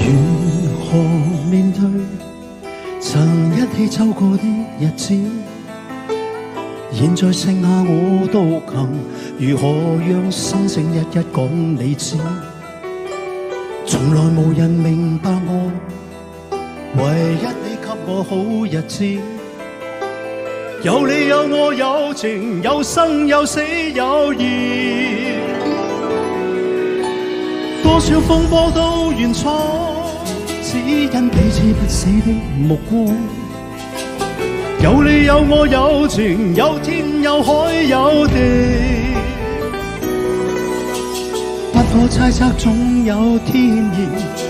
如何面對曾一起走過的日子？現在剩下我獨行，如何讓心聲一一講你知？從來無人明白我，唯一你給我好日子。有你有我有情，有生有死有義。多少風波都完錯，只因彼此不死的目光。有你有我有情，有天有海有地，不可猜測總有天意。